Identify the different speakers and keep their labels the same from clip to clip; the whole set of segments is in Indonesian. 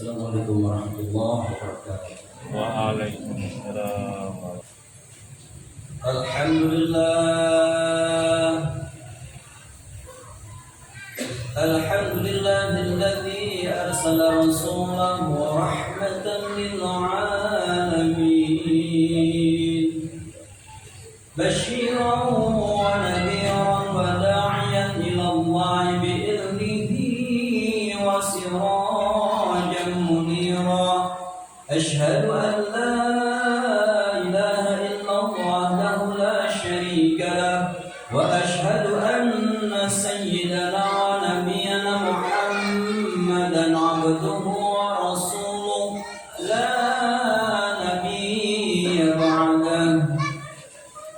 Speaker 1: Assalamualaikum warahmatullahi wabarakatuh.
Speaker 2: Waalaikumsalam.
Speaker 1: Alhamdulillah. Alhamdulillahilladzi arsala rasulahu rahmatan lil alamin. Basyiran wa nadhiran wa da'iyan ila Allah bi'idhnihi wa sirajan munira. Ashhadu an la ilaha illallah wahdahu la syarika lah wa ashhadu anna sayyidana wa nabiyyana Muhammadan abduhu wa rasuluh la nabiyya ba'dah.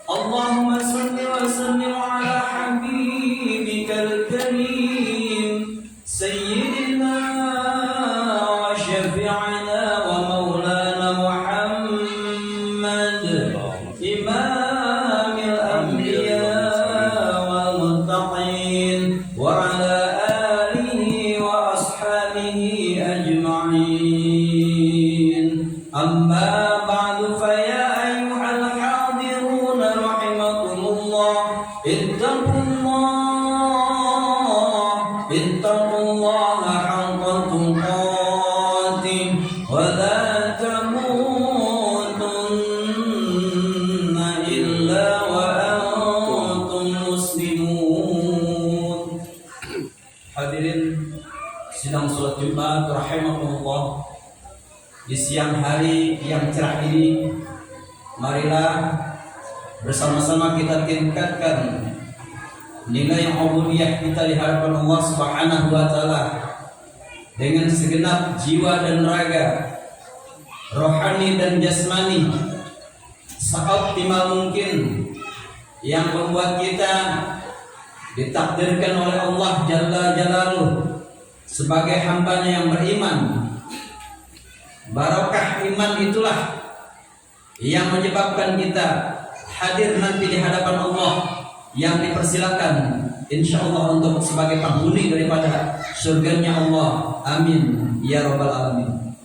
Speaker 1: Allahumma salli wa sallim ala habibikal karim sayyidina wa syafi'ina wa maulana Muhammad imamil anbiya wal muttaqin wa ala alihi wa ashabihi ajma'in. Amma ba'du fa ya ayyuhal hadirun rahimakumullah ittaqullaha haqqa tuqatih wa la tamutunna illa wa antum muslimun. Hadirin sidang salat Jumat rahimakumullah, di siang hari yang cerah ini, marilah bersama-sama kita tingkatkan nilai ubudiyah kita di hadapan Allah Subhanahu wa taala dengan segenap jiwa dan raga, rohani dan jasmani, seoptimal mungkin, yang membuat kita ditakdirkan oleh Allah Jalla Jalaluh sebagai hambanya yang beriman. Barokah iman itulah yang menyebabkan kita hadir nanti di hadapan Allah, yang dipersilakan insyaallah untuk sebagai penghuni daripada surganya Allah. Amin ya rabbal alamin.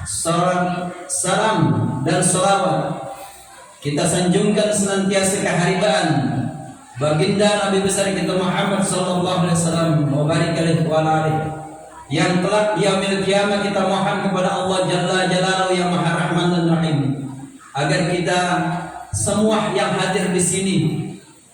Speaker 1: Salam dan salawat kita sanjungkan senantiasa keharibaan baginda Nabi besar kita Muhammad sallallahu alaihi wasallam wa barik alaihi wa alihi, yang kelak di yaumil kiamah kita mohon kepada Allah Jalla Jalaluhu yang Maha Rahman dan Rahim, agar kita semua yang hadir di sini,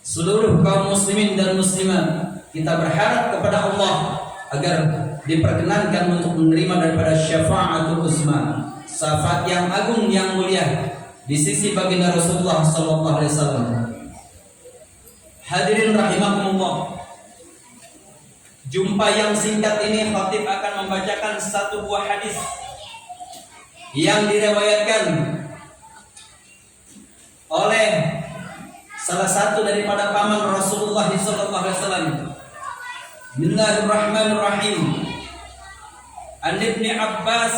Speaker 1: seluruh kaum muslimin dan muslimat, kita berharap kepada Allah agar diperkenankan untuk menerima daripada syafaatul uzma, syafaat yang agung yang mulia di sisi baginda Rasulullah sallallahu alaihi wasallam. Hadirin rahimakumullah, jumpa yang singkat ini khatib akan membacakan satu buah hadis yang diriwayatkan oleh salah satu daripada paman Rasulullah sallallahu alaihi wasallam. Bismillahirrahmanirrahim. An Ibnu Abbas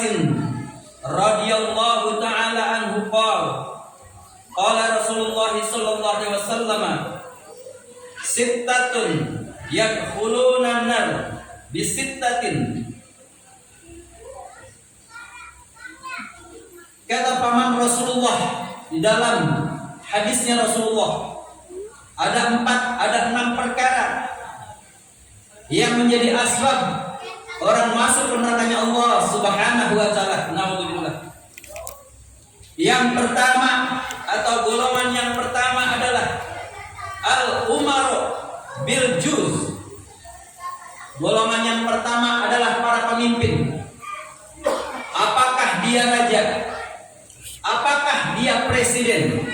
Speaker 1: radhiyallahu taala anhu qala Rasulullah sallallahu alaihi wasallam, sittatun yadkhuluna an-nar bisittatin. Kata paman Rasulullah di dalam hadisnya Rasulullah, ada 6 perkara yang menjadi asbab orang masuk ke nerakanya Allah Subhanahu wa taala. Naudzubillah. Yang pertama atau golongan yang pertama adalah al-umaru bil juz. Golongan yang pertama adalah para pemimpin. Apakah dia raja? Apakah dia presiden?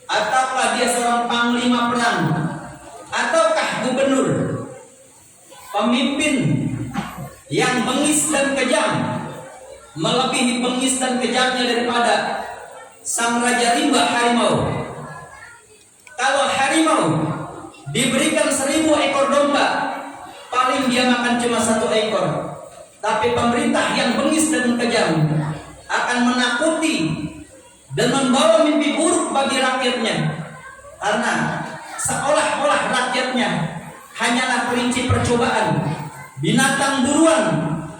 Speaker 1: Ataukah dia seorang panglima perang? Ataukah gubernur? Pemimpin yang bengis dan kejam, melebihi bengis dan kejamnya daripada sang raja rimba harimau. Kalau harimau diberikan 1000 ekor domba, paling dia makan cuma 1 ekor. Tapi pemerintah yang bengis dan kejam akan menakuti dan membawa mimpi buruk bagi rakyatnya, karena seolah-olah rakyatnya hanyalah kelinci percobaan, binatang buruan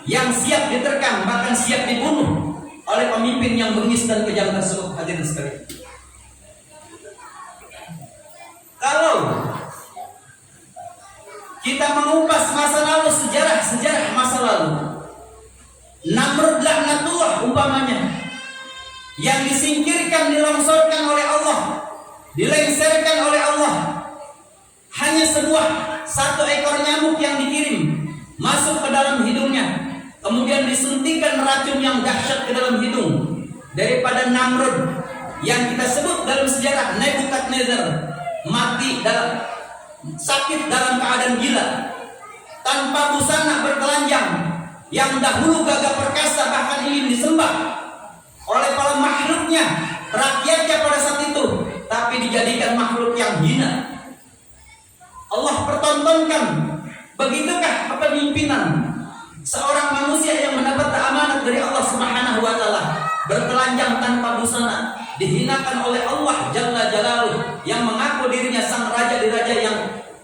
Speaker 1: yang siap diterkam, bahkan siap dibunuh oleh pemimpin yang bengis dan kejam tersebut. Hadirin sekalian, kalau kita mengupas masa lalu, sejarah masa lalu, Namrud laknatullah umpamanya, yang disingkirkan, dilongsorkan oleh Allah, dilengsarkan oleh Allah, hanya satu ekor nyamuk yang dikirim masuk ke dalam hidungnya, kemudian disuntikan racun yang dahsyat ke dalam hidung. Daripada Namrud yang kita sebut dalam sejarah Nebukadnezar, mati dalam sakit dalam keadaan gila, tanpa busana, bertelanjang, yang dahulu gagah perkasa, bahkan ingin disembah oleh para makhluknya, rakyatnya pada saat itu, tapi dijadikan makhluk yang hina. Allah pertontonkan, begitukah kepemimpinan seorang manusia yang mendapat amanat dari Allah Subhanahu wa taala, bertelanjang tanpa busana, dihinakan oleh Allah Jalla Jalaluh, yang mengaku dirinya sang raja di raja yang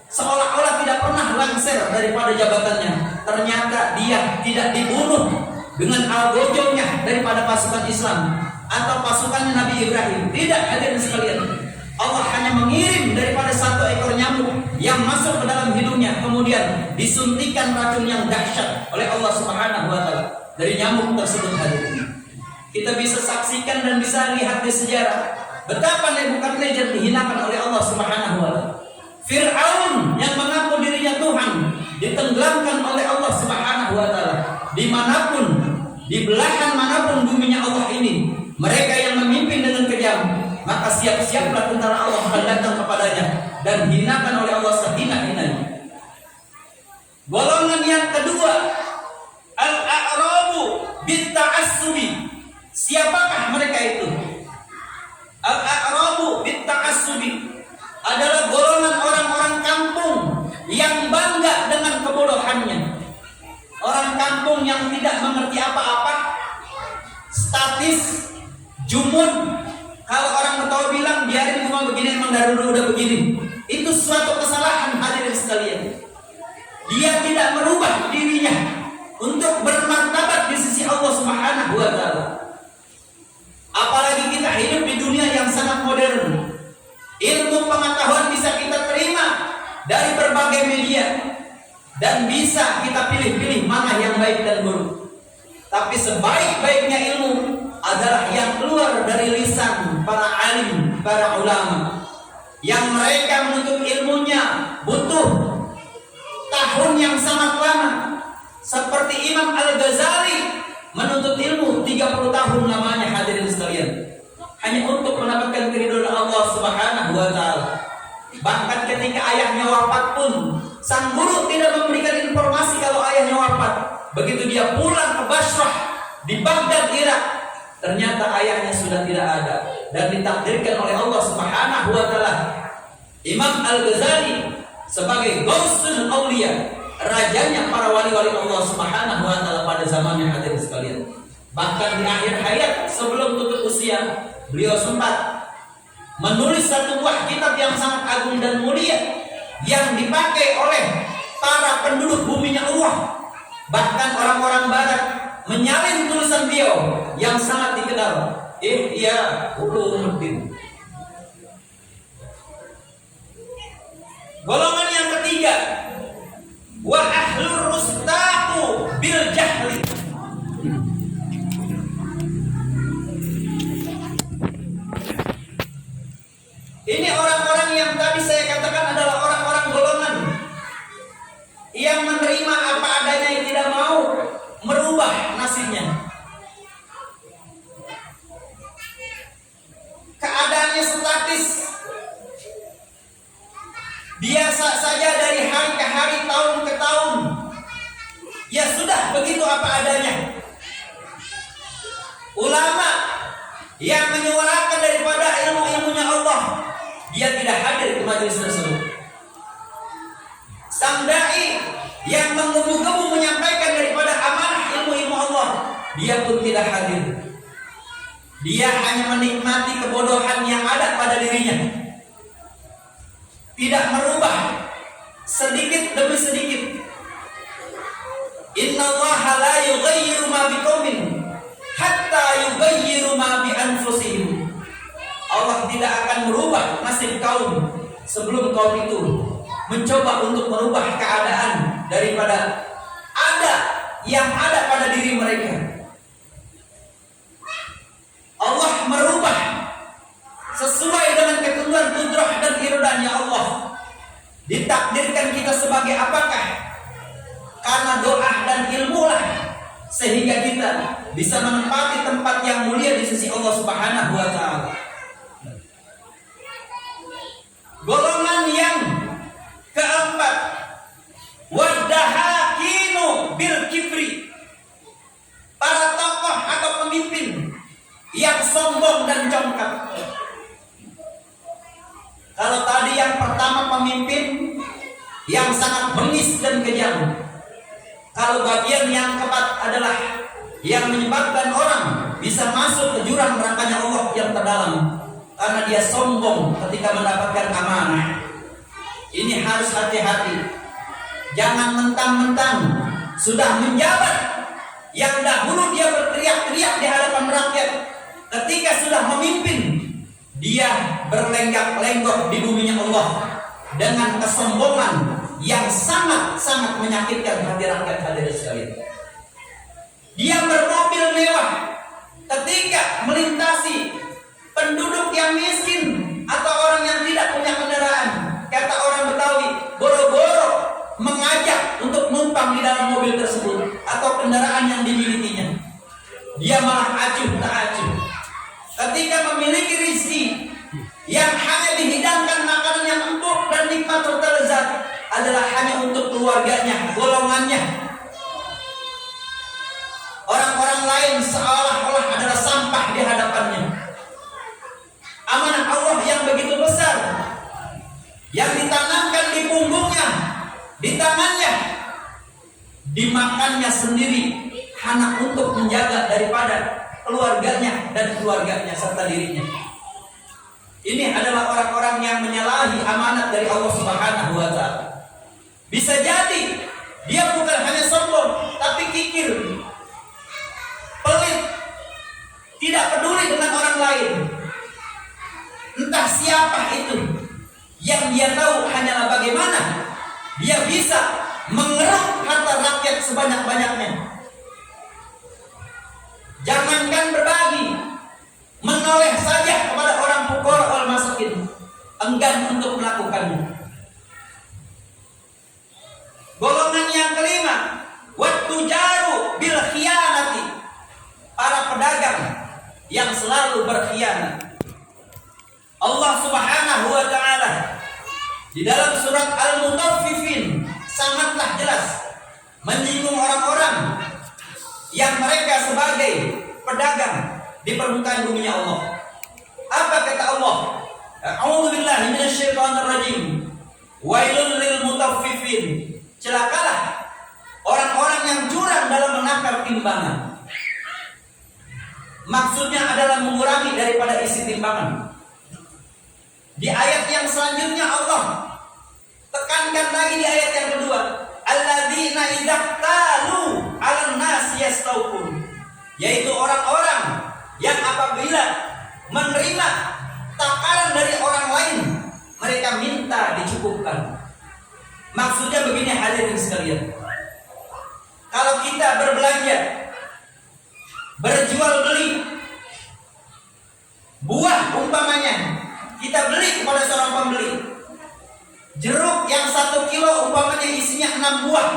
Speaker 1: seolah-olah tidak pernah lengser daripada jabatannya. Ternyata dia tidak dibunuh dengan algojonya daripada pasukan Islam atau pasukannya Nabi Ibrahim. Tidak, hadirin sekalian, Allah hanya mengirim daripada satu ekor nyamuk yang masuk ke dalam hidungnya, kemudian disuntikan racun yang dahsyat oleh Allah Subhanahu wa taala dari nyamuk tersebut. Hadirin, kita bisa saksikan dan bisa lihat di sejarah betapa Nebukadnezar dihinakan oleh Allah Subhanahu wa taala. Fir'aun yang mengaku dirinya Tuhan ditenggelamkan oleh Allah Subhanahu wa taala. Dimanapun, di belahan manapun buminya Allah ini, mereka yang memimpin dengan kejam, maka siap-siaplah tentara Allah akan datang kepadanya dan hinakan oleh Allah sehina-hinanya. Golongan yang kedua, al-a'rabu bitta'assubi. Siapakah mereka itu? Al-a'rabu bitta'assubi adalah golongan orang-orang kampung yang bangga dengan kebodohannya. Orang kampung yang tidak mengerti apa-apa, statis, jumud. Kalau orang Betawi bilang biarin rumah begini, emang dari dulu udah begini. Itu suatu kesalahan, hadirin sekalian. Dia tidak merubah dirinya untuk bermartabat di sisi Allah Subhanahu wa taala. Apalagi kita hidup di dunia yang sangat modern. Ilmu pengetahuan bisa kita terima dari berbagai media dan bisa kita pilih-pilih mana yang baik dan buruk. Tapi sebaik-baiknya ilmu adalah yang keluar dari lisan para alim, para ulama, yang mereka menuntut ilmunya butuh tahun yang sangat lama. Seperti Imam Al-Ghazali menuntut ilmu 30 tahun lamanya, hadirin sekalian, hanya untuk mendapatkan keridhaan Allah Subhanahu wa taala. Bahkan ketika ayahnya wafat pun, sang guru tidak memberikan informasi kalau ayahnya wafat. Begitu dia pulang ke Basrah di Baghdad, Irak, ternyata ayahnya sudah tidak ada dan ditakdirkan oleh Allah Subhanahu wa taala Imam Al-Ghazali sebagai Ghausul Auliya, rajanya para wali-wali Allah Subhanahu wa taala pada zamannya, hadirin sekalian. Bahkan di akhir hayat sebelum tutup usia, beliau sempat menulis satu buah kitab yang sangat agung dan mulia yang dipakai oleh para penduduk buminya Allah. Bahkan orang-orang barat menyalin tulisan beliau yang sangat dikenal, Ihya Ulumuddin. Golongan yang ketiga, wa ahlur rustaqu bil jahli. Ini orang-orang yang tadi saya katakan adalah orang-orang golongan yang menerima apa adanya, yang tidak mau merubah nasibnya. Keadaannya statis, biasa saja dari hari ke hari, tahun ke tahun. Ya sudah, begitu apa adanya. Ulama yang menyuarakan daripada ilmu-ilmunya Allah, dia tidak hadir di majelis tersebut. Sang dai yang menggebu-gebu menyampaikan daripada amanah ilmu-ilmu Allah, dia pun tidak hadir. Dia hanya menikmati kebodohan yang ada pada dirinya, tidak merubah sedikit demi sedikit. Innallaha la yughayyiru ma biqaumin hatta yughayyiru ma bi anfusihim. Allah tidak akan merubah nasib kaum sebelum kaum itu mencoba untuk merubah keadaan daripada yang ada pada diri mereka. Allah merubah sesuai dengan ketentuan kudrah dan iradahnya Allah. Ditakdirkan kita sebagai apakah? Karena doa dan ilmu lah, sehingga kita bisa menempati tempat yang mulia di sisi Allah Subhanahu wa taala. Golongan yang keempat, wadahakinu bil kibri, para tokoh atau pemimpin yang sombong dan congkak. Kalau tadi yang pertama pemimpin yang sangat bengis dan kejam, kalau bagian yang keempat adalah yang menyebabkan orang bisa masuk ke jurang nerakanya Allah yang terdalam karena dia sombong ketika mendapatkan amanah. Ini harus hati-hati. Jangan mentang-mentang sudah menjabat yang dahulu dia berteriak-teriak di hadapan rakyat, ketika sudah memimpin dia berlenggak-lenggok di buminya Allah dengan kesombongan yang sangat-sangat menyakitkan hati rakyat hadirin sekalian. Dia bermobil mewah ketika melintasi penduduk yang miskin atau orang yang tidak punya kendaraan. Kata orang Betawi, boro-boro mengajak untuk numpang di dalam mobil tersebut atau kendaraan yang dimilikinya. Dia malah acuh tak acuh. Ketika memiliki rizki yang hanya dihidangkan makanan yang empuk dan nikmat serta lezat adalah hanya untuk keluarganya, golongannya. Orang-orang lain seolah-olah adalah sampah di hadapannya. Amanah Allah yang begitu besar yang ditanamkan di punggungnya, di tangannya, dimakannya sendiri hanya untuk menjaga daripada keluarganya dan keluarganya serta dirinya. Ini adalah orang-orang yang menyalahi amanat dari Allah Subhanahu wa taala. Bisa jadi dia bukan hanya sombong, tapi kikir, pelit, tidak peduli dengan orang lain. Entah siapa itu, yang dia tahu hanyalah bagaimana dia bisa mengeruk harta rakyat sebanyak-banyaknya. Jangankan berbagi, menoleh saja kepada orang fuqara wal masakin, enggan untuk melakukannya. Golongan yang kelima, wattujaru bil khiyanati, para pedagang yang selalu berkhianat. Allah Subhanahu wa taala di dalam surat Al-Mutaffifin sangatlah jelas menyinggung orang-orang yang mereka sebagai pedagang di permukaan bumi Allah. Apa kata Allah? A'udzubillahi minasyaitonirrajim. Wailul lil mutaffifin. Celakalah orang-orang yang curang dalam menakar timbangan. Maksudnya adalah mengurangi daripada isi timbangan. Di ayat yang selanjutnya Allah tekankan lagi di ayat yang kedua, alladzina idza qalu 'alan nas yastawqun, yaitu orang-orang yang apabila menerima takaran dari orang lain mereka minta dicukupkan. Maksudnya begini hadirin sekalian, kalau kita berbelanja, berjual beli buah umpamanya, kita beli kepada seorang pembeli jeruk yang 1 kilo umpamanya isinya 6 buah.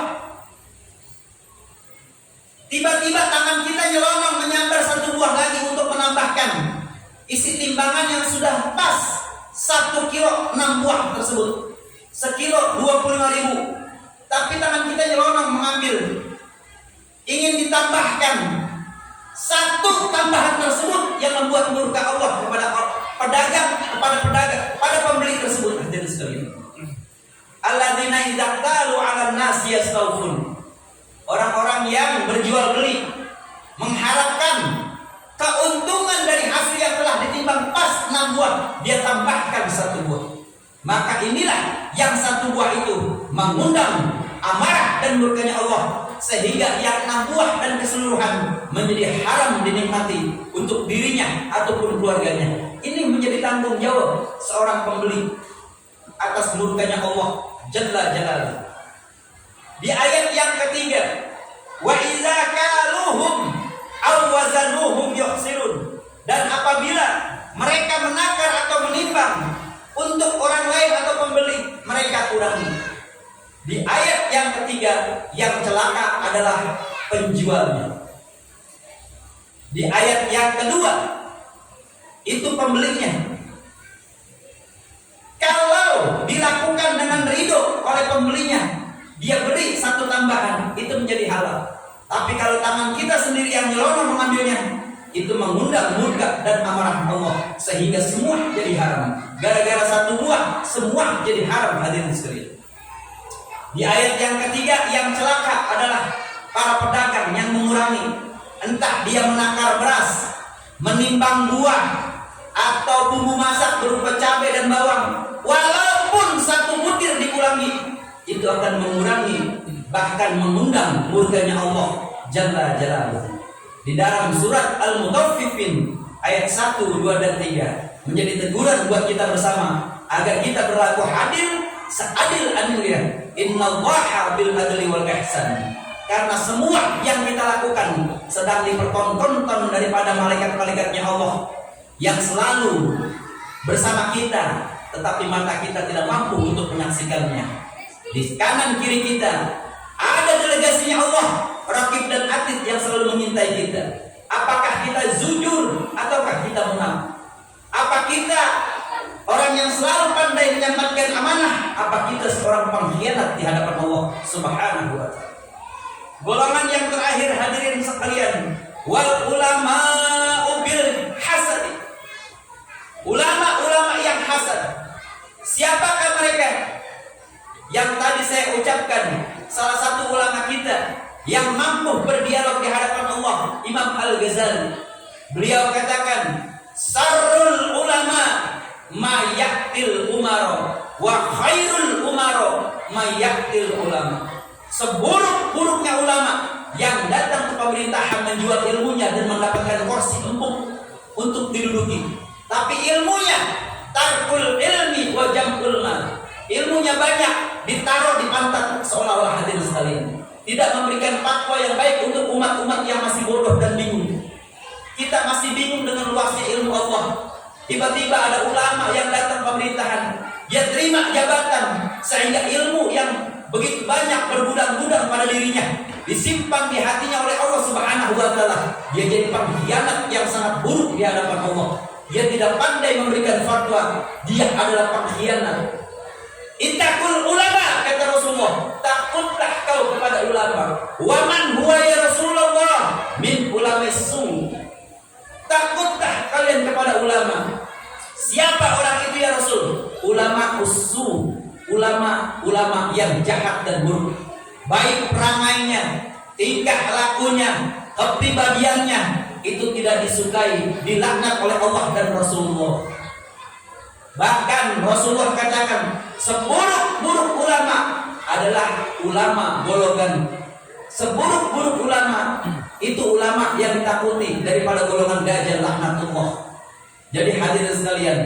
Speaker 1: Tiba-tiba tangan kita nyelonong menyambar 1 buah lagi untuk menambahkan isi timbangan yang sudah pas 1 kilo 6 buah tersebut, sekilo 25.000. Tapi tangan kita nyelonong mengambil, ingin ditambahkan 1 tambahan tersebut yang membuat murka Allah kepada pedagang, pada pembeli tersebut. Hadirin sekalian, alladzina idza qalu 'alan nas yastawfun, orang-orang yang berjual beli mengharapkan keuntungan dari hasil yang telah ditimbang pas 6 buah, dia tambahkan 1 buah. Maka inilah yang 1 buah itu mengundang amarah dan murkanya Allah sehingga yang 6 buah dan keseluruhan menjadi haram dinikmati untuk dirinya ataupun keluarganya. Ini menjadi tanggung jawab seorang pembeli atas murkanya Allah Jalla Jalaluhu. Di ayat yang ketiga, wa idza kaluhum aw wazanuhum yukhsirun, dan apabila mereka menakar atau menimbang untuk orang lain atau pembeli, mereka kurangi. Di ayat yang ketiga, yang celaka adalah penjualnya. Di ayat yang kedua, itu pembelinya. Kalau dilakukan dengan ridho oleh pembelinya, dia beri 1 tambahan, itu menjadi halal. Tapi kalau tangan kita sendiri yang nyelonong mengambilnya, itu mengundang murka dan amarah Allah, sehingga semua jadi haram. Gara-gara 1 buah, semua jadi haram, hadirin sekalian. Di ayat yang ketiga, yang celaka adalah para pedagang yang mengurangi. Entah dia menakar beras, menimbang buah, atau bumbu masak berupa cabai dan bawang, walaupun 1 butir dikurangi, itu akan mengurangi, bahkan mengundang murkanya Allah Jalla Jalaluhu. Di dalam surat Al-Mutaffifin ayat 1, 2, dan 3 menjadi teguran buat kita bersama agar kita berlaku adil, seadil-adilnya. Innallaha bil adli wal ihsan. Karena semua yang kita lakukan sedang dipertontonkan daripada malaikat-malaikatnya Allah yang selalu bersama kita, tetapi mata kita tidak mampu untuk menyaksikannya. Di kanan kiri kita ada delegasinya Allah, Raqib dan Atid, yang selalu mengintai kita. Apakah kita jujur ataukah kita menang? Apa kita orang yang selalu pandai menyampaikan amanah? Apa kita seorang pengkhianat di hadapan Allah Subhanahu wa ta'ala? Golongan yang terakhir, hadirin sekalian, wal ulama'u bil hasad. Ulama-ulama yang hasad. Siapakah mereka? Yang tadi saya ucapkan, salah satu ulama kita yang mampu berdialog di hadapan Allah, Imam Al-Ghazali. Beliau katakan, sarrul ulama ma yaqtil umaro wa khairul umaro ma yaqtil ulama. Seburuk-buruknya ulama yang datang ke pemerintahan menjual ilmunya dan mendapatkan kursi empuk untuk diduduki, tapi ilmunya tarkul ilmi wa jam'ul mal. Ilmunya banyak ditaruh di pantat seolah-olah, hadirin sekalian, tidak memberikan fatwa yang baik untuk umat-umat yang masih bodoh dan bingung. Kita masih bingung dengan luasnya ilmu Allah. Tiba-tiba ada ulama yang datang pemerintahan, dia terima jabatan sehingga ilmu yang begitu banyak bergudang-gudang pada dirinya disimpan di hatinya oleh Allah Subhanahu wa ta'ala. Dia jadi pengkhianat yang sangat buruk di hadapan Allah. Dia tidak pandai memberikan fatwa, dia adalah pengkhianat. Ittaqul ulama, kata Rasulullah, takutlah kau kepada ulama. Waman huwa ya Rasulullah min ulamais su. Takutlah kalian kepada ulama. Siapa orang itu ya Rasul? Ulama usu, ulama yang jahat dan buruk. Baik perangainya, tingkah lakunya, kepribadiannya itu tidak disukai, dilaknat oleh Allah dan Rasulullah. Bahkan Rasulullah katakan, seburuk-buruk ulama adalah ulama golongan. Seburuk-buruk ulama itu ulama yang ditakuti daripada golongan Dajjal laknatullah. Jadi hadirin sekalian,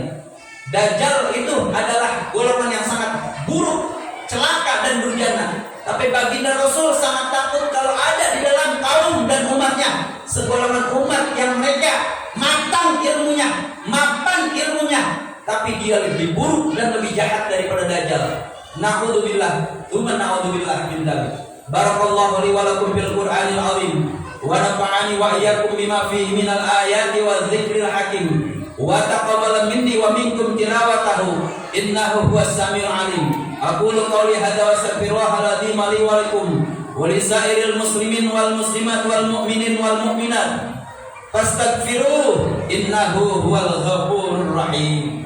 Speaker 1: Dajjal itu adalah golongan yang sangat buruk, celaka dan durjana. Tapi baginda Rasul sangat takut kalau ada di dalam kaum dan umatnya segolongan umat yang mereka matang ilmunya, mapan ilmunya, tapi dia lebih buruk dan lebih jahat daripada Dajjal. Na'udzubillah, tsumma na'udzubillah min dzalik. Barakallahu li wa lakum fil Qur'anil 'azim wa nafa'ani wa iyyakum bima fihi minal ayati wa dzikril hakim wa taqabbal minni wa minkum tilawatahu innahu huwas samiul 'alim. Aqulu qawli hadza wa astaghfirullaha al-'azim li wa lakum wa lisairil muslimin wal muslimat wal mu'minin wal mu'minat fastaghfiruhu innahu huwal ghafurur rahim.